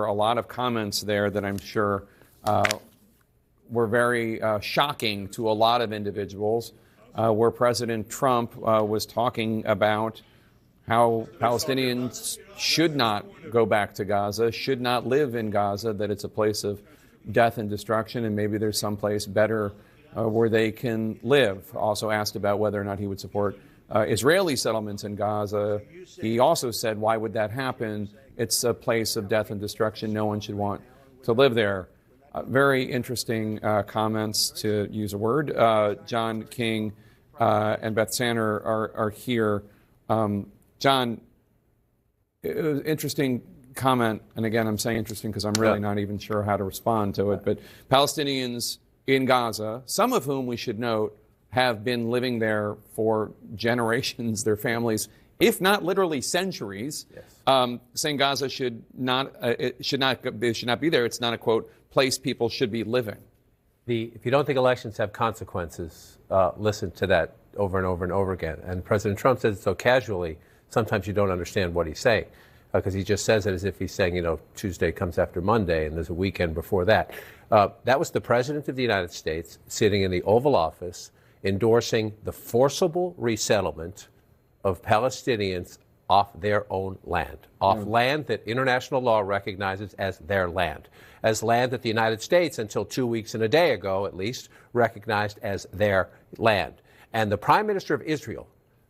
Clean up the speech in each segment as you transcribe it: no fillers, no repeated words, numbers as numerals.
were a lot of comments there that I'm sure were very shocking to a lot of individuals, where President Trump was talking about how Palestinians should not go back to Gaza, should not live in Gaza, that it's a place of death and destruction, and maybe there's someplace better where they can live. Also asked about whether or not he would support Israeli settlements in Gaza. He also said, why would that happen? It's a place of death and destruction. No one should want to live there. Very interesting comments, to use a word. John King and Beth Sanner are here. John, it was an interesting comment, and again, I'm saying interesting because I'm really not even sure how to respond to it, but Palestinians in Gaza, some of whom we should note have been living there for generations, their families, if not literally centuries, saying Gaza should not be there. It's not a, quote, place people should be living. If you don't think elections have consequences, listen to that over and over and over again. And President Trump says it so casually, sometimes you don't understand what he's saying, because he just says it as if he's saying, Tuesday comes after Monday and there's a weekend before that. That was the President of the United States sitting in the Oval Office endorsing the forcible resettlement of Palestinians off their own land, off land that international law recognizes as their land, as land that the United States, until 2 weeks and a day ago at least, recognized as their land. And the Prime Minister of Israel,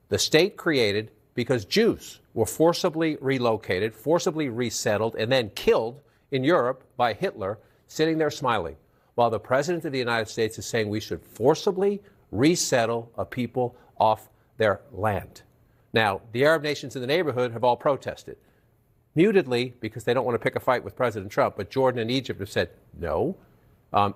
the state created because Jews were forcibly relocated, forcibly resettled, and then killed in Europe by Hitler, sitting there smiling, while the President of the United States is saying we should forcibly resettle a people off their land. Now, the Arab nations in the neighborhood have all protested, mutedly, because they don't want to pick a fight with President Trump, but Jordan and Egypt have said no.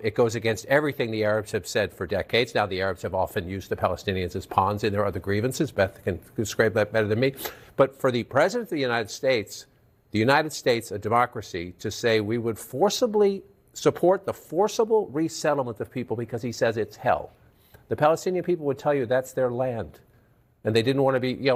It goes against everything the Arabs have said for decades. Now, the Arabs have often used the Palestinians as pawns in their other grievances. Beth can describe that better than me. But for the President of the United States, a democracy, to say we would forcibly support the forcible resettlement of people because he says it's hell, the Palestinian people would tell you that's their land. And they didn't want to be,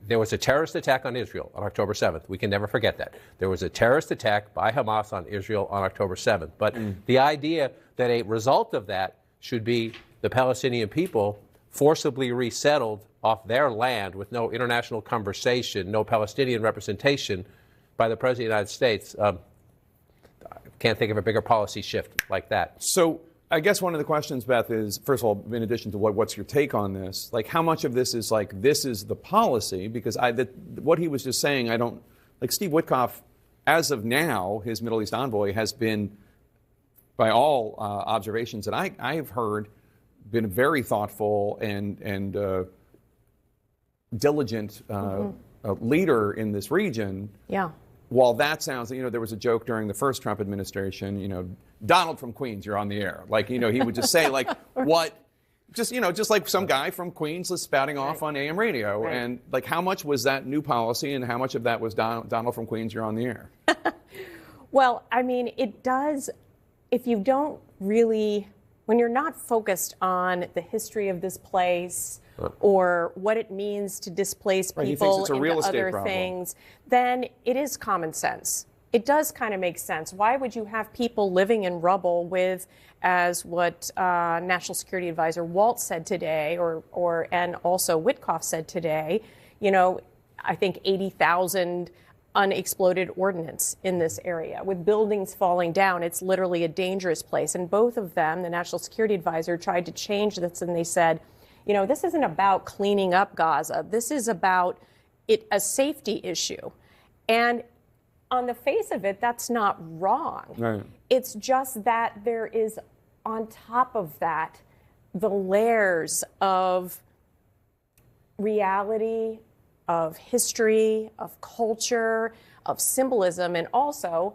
there was a terrorist attack on Israel on October 7th. We can never forget that. There was a terrorist attack by Hamas on Israel on October 7th. But the idea that a result of that should be the Palestinian people forcibly resettled off their land with no international conversation, no Palestinian representation by the President of the United States, I can't think of a bigger policy shift like that. So I guess one of the questions, Beth, is, first of all, in addition to what's your take on this, like how much of this is like, this is the policy? Because what he was just saying, like Steve Witkoff, as of now, his Middle East envoy, has been, by all observations that I've heard, been a very thoughtful and diligent leader in this region. Yeah. While that sounds, there was a joke during the first Trump administration, Donald from Queens, you're on the air. Like, he would just say, like, what, just like some guy from Queens was spouting off on AM radio. Right. And, like, how much was that new policy and how much of that was Donald from Queens, you're on the air? Well, I mean, it does, if you don't really, when you're not focused on the history of this place or what it means to displace people into other things, then it is common sense. It does kind of make sense. Why would you have people living in rubble with, as what National Security Advisor Waltz said today, and also Witkoff said today, I think 80,000 unexploded ordnance in this area with buildings falling down. It's literally a dangerous place. And both of them, the National Security Advisor, tried to change this, and they said, this isn't about cleaning up Gaza. This is about a safety issue. And on the face of it, that's not wrong. Right. It's just that there is, on top of that, the layers of reality, of history, of culture, of symbolism, and also